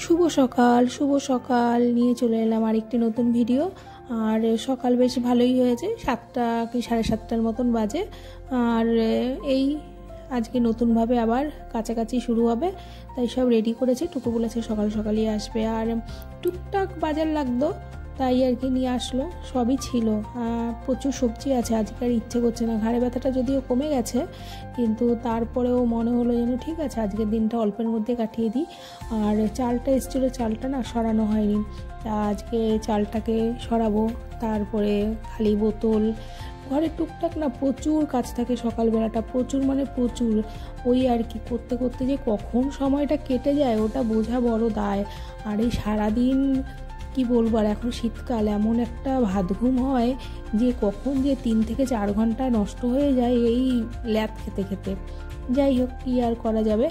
শুভ সকাল নিয়ে চলে এলাম আরেকটি নতুন ভিডিও। আর সকাল বেশ ভালোই হয়েছে, 7টা কি 7:30টার মতন বাজে। আর এই আজকে নতুনভাবে আবার কাছাকাছি শুরু হবে, তাই সব রেডি করেছি। টুকু বলেছে সকাল সকালই আসবে, আর টুকটাক বাজার লাগতো তাই আর কি নিয়ে আসলো, সবই ছিল। প্রচুর সবজি আছে, আজকে আর ইচ্ছে করছে না। ঘাড়ে ব্যথাটা যদিও কমে গেছে, কিন্তু তারপরেও মনে হলো যেন ঠিক আছে আজকের দিনটা অল্পের মধ্যে কাটিয়ে দিই। আর চালটা এসেছিলো, চালটা না সরানো হয়নি, তা আজকে চালটাকে সরাবো। তারপরে খালি বোতল, ঘরে টুকটাক না প্রচুর কাজ থাকে সকালবেলাটা, প্রচুর মানে প্রচুর। ওই আর কি করতে করতে যে কখন সময়টা কেটে যায় ওটা বোঝা বড় দায়। আর এই সারাদিন কি বলবো, আর এখন শীতকাল, এমন একটা ভাত ঘুম হয় যে কখন যে 3 থেকে 4 ঘন্টা নষ্ট হয়ে যায় এই ল্যাদ খেতে খেতে। যাই হোক, কী আর করা যাবে।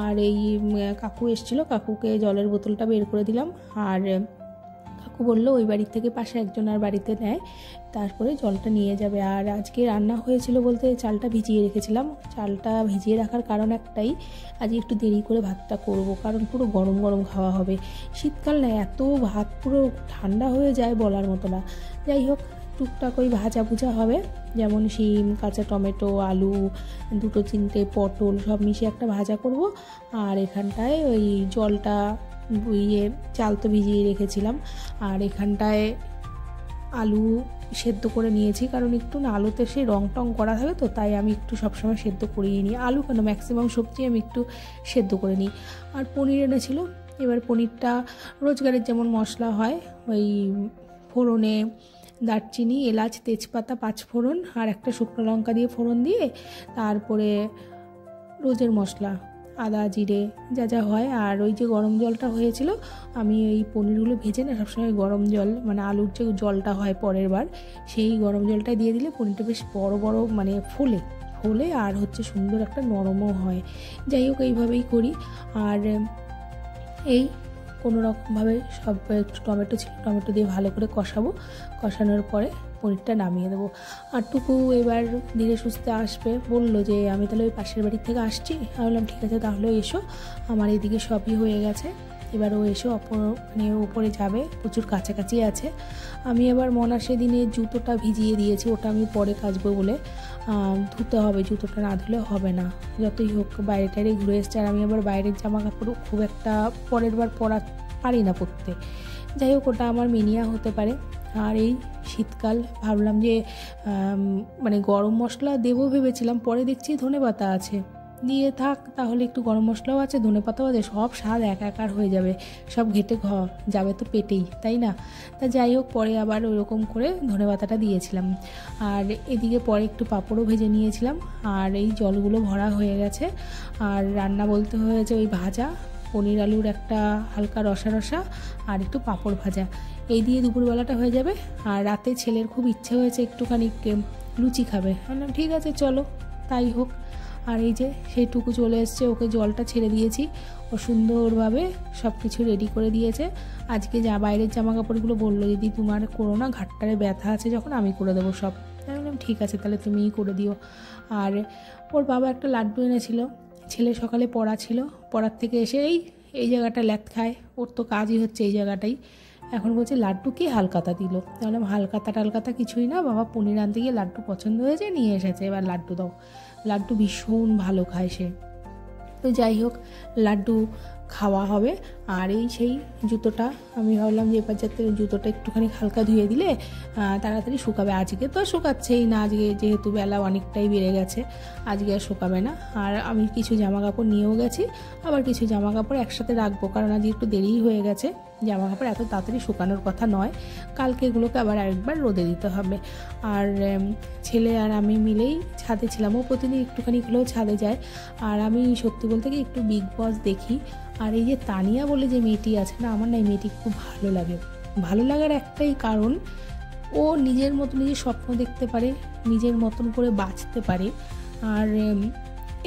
আর এই কাকু এসেছিলো, কাকুকে জলের বোতলটা বের করে দিলাম। আর কাকু বললো ওই বাড়ির থেকে পাশে একজন আর বাড়িতে নেয়, তারপরে জলটা নিয়ে যাবে। আর আজকে রান্না হয়েছিল বলতে চালটা ভিজিয়ে রেখেছিলাম। চালটা ভিজিয়ে রাখার কারণ একটাই, আজকে একটু দেরি করে ভাতটা করব, কারণ পুরো গরম গরম খাওয়া হবে। শীতকাল না, এত ভাত পুরো ঠান্ডা হয়ে যায় বলার মতো না। যাই হোক, টুকটাক ওই ভাজা ভুজা হবে, যেমন শিম, কাঁচা টমেটো, আলু, 2-3টে পটল সব মিশিয়ে একটা ভাজা করব। আর এখানটায় ওই জলটা চাল তো ভিজিয়ে রেখেছিলাম, আর এখানটায় আলু সেদ্ধ করে নিয়েছি, কারণ একটু না আলুতে সেই রং টং করা থাকে তো, তাই আমি একটু সবসময় সেদ্ধ করিয়ে নিই। আলু কেন, ম্যাক্সিমাম সবজি আমি একটু সেদ্ধ করে নিই। আর পনির এনেছিল, এবার পনিরটা রোজগারের যেমন মশলা হয়, ওই ফোড়নে দারচিনি, এলাচ, তেজপাতা, 5 ফোড়ন আর একটা শুকনো লঙ্কা দিয়ে ফোড়ন দিয়ে, তারপরে রোজের মশলা আদা জিরে যা যা হয়। আর ওই যে গরম জলটা হয়েছিল, আমি এই পনিরগুলো ভেজে না সবসময় গরম জল, মানে আলুর যে জলটা হয় পরের বার, সেই গরম জলটা দিয়ে দিলে পনিরটা বেশ বড় বড় মানে ফোলে আর হচ্ছে সুন্দর একটা নরমও হয়। যাই হোক, এইভাবেই করি। আর এই কোনো রকমভাবে সব একটু টমেটো ছিল, টমেটো দিয়ে ভালো করে কষাবো, কষানোর পরে পনিরটা নামিয়ে দেবো। আর টুকু এবার ধীরে সুস্থে আসবে, বললো যে আমি তাহলে ওই পাশের বাড়ির থেকে আসছি। আমি বললাম ঠিক আছে তাহলে এসো, আমার এদিকে সবই হয়ে গেছে, এবার ও এসে মানে ওপরে যাবে, প্রচুর কাছাকাছি আছে। আমি এবার মনাসে দিনে জুতোটা ভিজিয়ে দিয়েছি, ওটা আমি পরে কাচবো বলে, ধুতে হবে, জুতোটা না ধুলে হবে না। যতই হোক বাইরে টাইরে ঘুরে এসছে, আর আমি আবার বাইরের জামা কাপড় খুব একটা পরের বার পরা পারি না পরতে। যাই হোক, ওটা আমার মিনিয়া হতে পারে। আর এই শীতকাল, ভাবলাম যে মানে গরম মশলা দেবো ভেবেছিলাম, পরে দেখছি ধনেপাতা আছে, দিয়ে থাক তাহলে, একটু গরম মশলাও আছে, ধনেপাতাও আছে, সব স্বাদ একাকার হয়ে যাবে, সব ঘেটে যাবে তো পেটেই, তাই না? তা যাই হোক, পরে আবার ওইরকম করে ধনেপাতাটা দিয়েছিলাম। আর এদিকে পরে একটু পাঁপড়ও ভেজে নিয়েছিলাম। আর এই জলগুলো ভরা হয়ে গেছে। আর রান্না বলতে হয়েছে ওই ভাজা পনির আলুর একটা হালকা রসা রসা, আর একটু পাঁপড় ভাজা, এই দিয়ে দুপুরবেলাটা হয়ে যাবে। আর রাতে ছেলের খুব ইচ্ছে হয়েছে একটুখানি লুচি খাবে, বললাম ঠিক আছে চলো তাই হোক। আর এই যে সেইটুকু চলে এসছে, ওকে জলটা ছেড়ে দিয়েছি, ও সুন্দরভাবে সব কিছু রেডি করে দিয়েছে। আজকে বাইরের জামা কাপড়গুলো বললো দিদি তোমার করো না, ঘাটটারে ব্যথা আছে যখন আমি করে দেবো সব। আমি বললাম ঠিক আছে তাহলে তুমিই করে দিও। আর ওর বাবা একটা লাড্ডু এনেছিল, ছেলে সকালে পড়া ছিল, পড়ার থেকে এসে এই জায়গাটা ল্যাথ খায়, ওর তো কাজই হচ্ছে এই জায়গাটাই। এখন বলছে লাড্ডু কি হালকাতা দিল, তাহলে হালকাতা টালকাতা কিছুই না, বাবা পনির আনতে গিয়ে লাড্ডু পছন্দ হয়েছে নিয়ে এসেছে, এবার লাড্ডু দাও। লাড্ডু ভীষণ ভালো খায় সে। তো যাই হোক, লাড্ডু খাওয়া হবে। আর এই সেই জুতোটা আমি ভাবলাম যে এবার যাতে জুতোটা একটুখানি হালকা ধুয়ে দিলে তাড়াতাড়ি শুকাবে। আজকে তো শুকাচ্ছেই না, আজকে যেহেতু বেলা অনেকটাই বেড়ে গেছে, আজকে আর শুকাবে না। আর আমি কিছু জামা কাপড় নিয়েও গেছি, আবার কিছু জামা কাপড় একসাথে রাখবো, কারণ আজকে একটু দেরিই হয়ে গেছে, জামা কাপড় এত তাড়াতাড়ি শুকানোর কথা নয়, কালকে এগুলোকে আবার আরেকবার রোদে দিতে হবে। আর ছেলে আর আমি মিলেই ছাদে ছিলাম, ও প্রতিদিন একটুখানি হলেও ছাদে যায়। আর আমি সত্যি বলতে কি একটু বিগ বস দেখি। আর এই যে তানিয়া বলে যে মেয়েটি আছে না, আমার না এই মেয়েটি খুব ভালো লাগে। ভালো লাগার একটাই কারণ, ও নিজের মতো নিজের স্বপ্ন দেখতে পারে, নিজের মতন করে বাঁচতে পারে। আর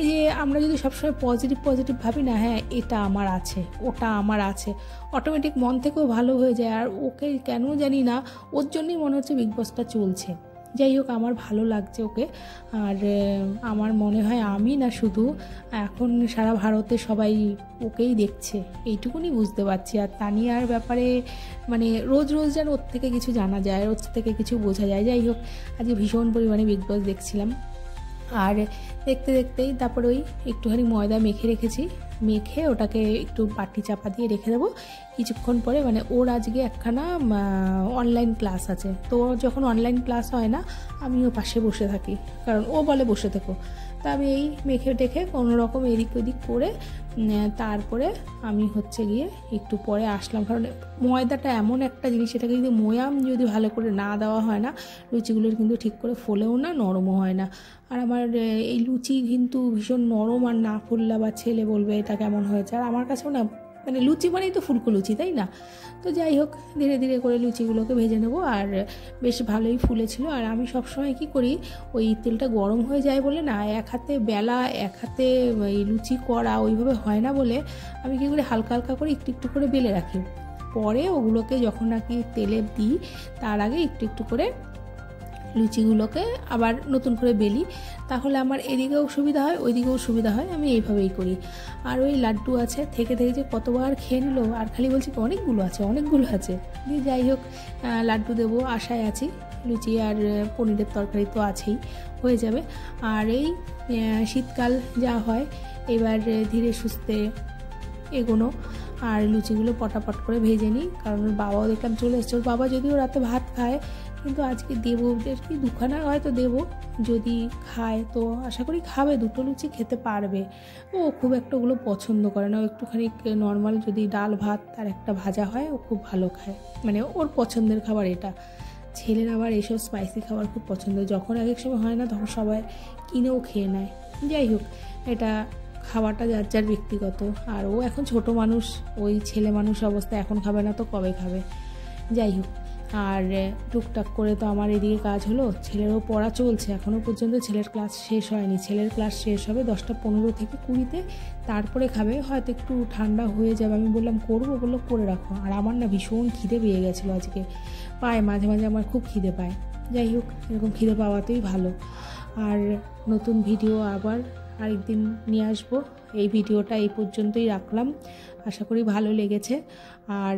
এই যে আমরা যদি সবসময় পজিটিভ ভাবি না, হ্যাঁ এটা আমার আছে, ওটা আমার আছে, অটোমেটিক মন থেকেও ভালো হয়ে যায়। আর ওকে কেন জানি না, ওর জন্যই মনে হচ্ছে বিগ বসটা চলছে, যাই হোক, আমার ভালো লাগছে ওকে। আর আমার মনে হয় আমি না শুধু, এখন সারা ভারতে সবাই ওকেই দেখছে, এইটুকুনি বুঝতে পারছি। আর তানিয়ার ব্যাপারে মানে রোজ রোজ যেন ওর থেকে কিছু জানা যায়, ওর থেকে কিছু বোঝা যায়। যাই হোক, আজকে ভীষণ পরিমাণে বিগ বস দেখছিলাম। আর দেখতে দেখতেই তারপর ওই একটুখানি ময়দা মেখে রেখেছি, মেখে ওটাকে একটু পাটি চাপা দিয়ে রেখে দেবো। কিছুক্ষণ পরে মানে ওর আজকে একখানা অনলাইন ক্লাস আছে, তো যখন অনলাইন ক্লাস হয় না আমিও পাশে বসে থাকি, কারণ ও বলে বসে থেকো। তা আমি এই মেখে টেখে কোনো রকম এদিক ওদিক করে তারপরে আমি হচ্ছে গিয়ে একটু পরে আসলাম। কারণ ময়দাটা এমন একটা জিনিস, এটাকে যদি ময়াম যদি ভালো করে না দেওয়া হয় না, লুচিগুলোর কিন্তু ঠিক করে ফোলেও না, নরমও হয় না। আর আমার এই লুচি কিন্তু ভীষণ নরম, আর না ফুললে বা ছেলে বলবে এটা কেমন হয়েছে। আর আমার কাছেও না, মানে লুচি মানেই তো ফুলকো লুচি, তাই না? তো যাই হোক, ধীরে ধীরে করে লুচিগুলোকে ভেজে নেবো। আর বেশ ভালোই ফুলেছিল। আর আমি সবসময় কী করি, ওই তেলটা গরম হয়ে যায় বলে না, এক হাতে বেলা এক হাতে এই লুচি করা ওইভাবে হয় না বলে আমি কী করি, হালকা হালকা করে একটু একটু করে বেলে রাখি। পরে ওগুলোকে যখন নাকি তেলে দিই তার আগে একটু একটু করে লুচিগুলোকে আবার নতুন করে বেলি, তাহলে আমার এদিকেও সুবিধা হয় ওইদিকেও সুবিধা হয়। আমি এইভাবেই করি। আর ওই লাড্ডু আছে, থেকে থেকে যে কতবার খেয়ে নিল, আর খালি বলছি অনেকগুলো আছে অনেকগুলো আছে। দিয়ে যাই হোক, লাড্ডু দেবো আশায় আছি। লুচি আর পনিরের তরকারি তো আছেই, হয়ে যাবে। আর এই শীতকাল যা হয়, এবার ধীরে সুস্থে এগোনো। আর লুচিগুলো পটাপট করে ভেজে নিই, কারণ ওর বাবাও দেখলাম চলে এসছে। ওর বাবা যদিও রাতে ভাত খায়, কিন্তু আজকে দেবো কি দুখানা হয়তো দেবো, যদি খায় তো আশা করি খাবে, দুটো লুচি খেতে পারবে। ও খুব একটা ওগুলো পছন্দ করে না, ও একটুখানি নর্মাল যদি ডাল ভাত আর একটা ভাজা হয় ও খুব ভালো খায়, মানে ওর পছন্দের খাবার এটা। ছেলের আবার এইসব স্পাইসি খাবার খুব পছন্দ, যখন এক এক সময় হয় না তখন সবাই কিনেও খেয়ে নেয়। যাই হোক, এটা খাওয়াটা যার যার ব্যক্তিগত। আর ও এখন ছোট মানুষ, ওই ছেলে মানুষ অবস্থা, এখন খাবে না তো কবে খাবে। যাই হোক, আর টুকটাক করে তো আমার এদিকে কাজ হলো। ছেলেরও পড়া চলছে, এখনও পর্যন্ত ছেলের ক্লাস শেষ হয়নি। ছেলের ক্লাস শেষ হবে 10:15 থেকে 20-তে, তারপরে খাবে। হয়তো একটু ঠান্ডা হয়ে যাবে, আমি বললাম করবো, বললো করে রাখো। আর আমার না ভীষণ খিদে পেয়ে গেছিলো আজকে, পায় মাঝে মাঝে আমার খুব খিদে পায়। যাই হোক, এরকম খিদে পাওয়াতেই ভালো। আর নতুন ভিডিও আবার আরেকদিন নিয়ে আসবো। এই ভিডিওটা এই পর্যন্তই রাখলাম, আশা করি ভালো লেগেছে। আর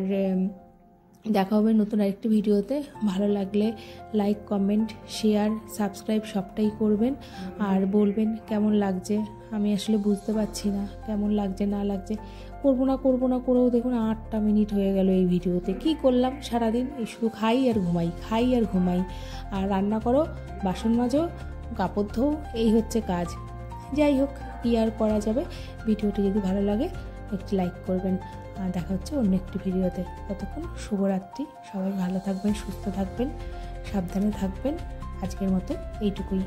দেখা হবে নতুন আরেকটি ভিডিওতে। ভালো লাগলে লাইক, কমেন্ট, শেয়ার, সাবস্ক্রাইব সবটাই করবেন। আর বলবেন কেমন লাগছে। আমি আসলে বুঝতে পারছি না কেমন লাগছে না লাগছে। করবো না করেও দেখুন 8টা মিনিট হয়ে গেল এই ভিডিওতে। কি করলাম সারাদিন? এই শুধু খাই আর ঘুমাই, খাই আর ঘুমাই। আর রান্না করো, বাসন মাজো, কাপড় ধোও, এই হচ্ছে কাজ। যাই হোক, কি আর করা যাবে। ভিডিওটি যদি ভালো লাগে একটি লাইক করবেন। আর দেখা হচ্ছে অন্য একটি ভিডিওতে। ততক্ষণ শুভরাত্রি। সবাই ভালো থাকবেন, সুস্থ থাকবেন, সাবধানে থাকবেন। আজকের মতো এইটুকুই।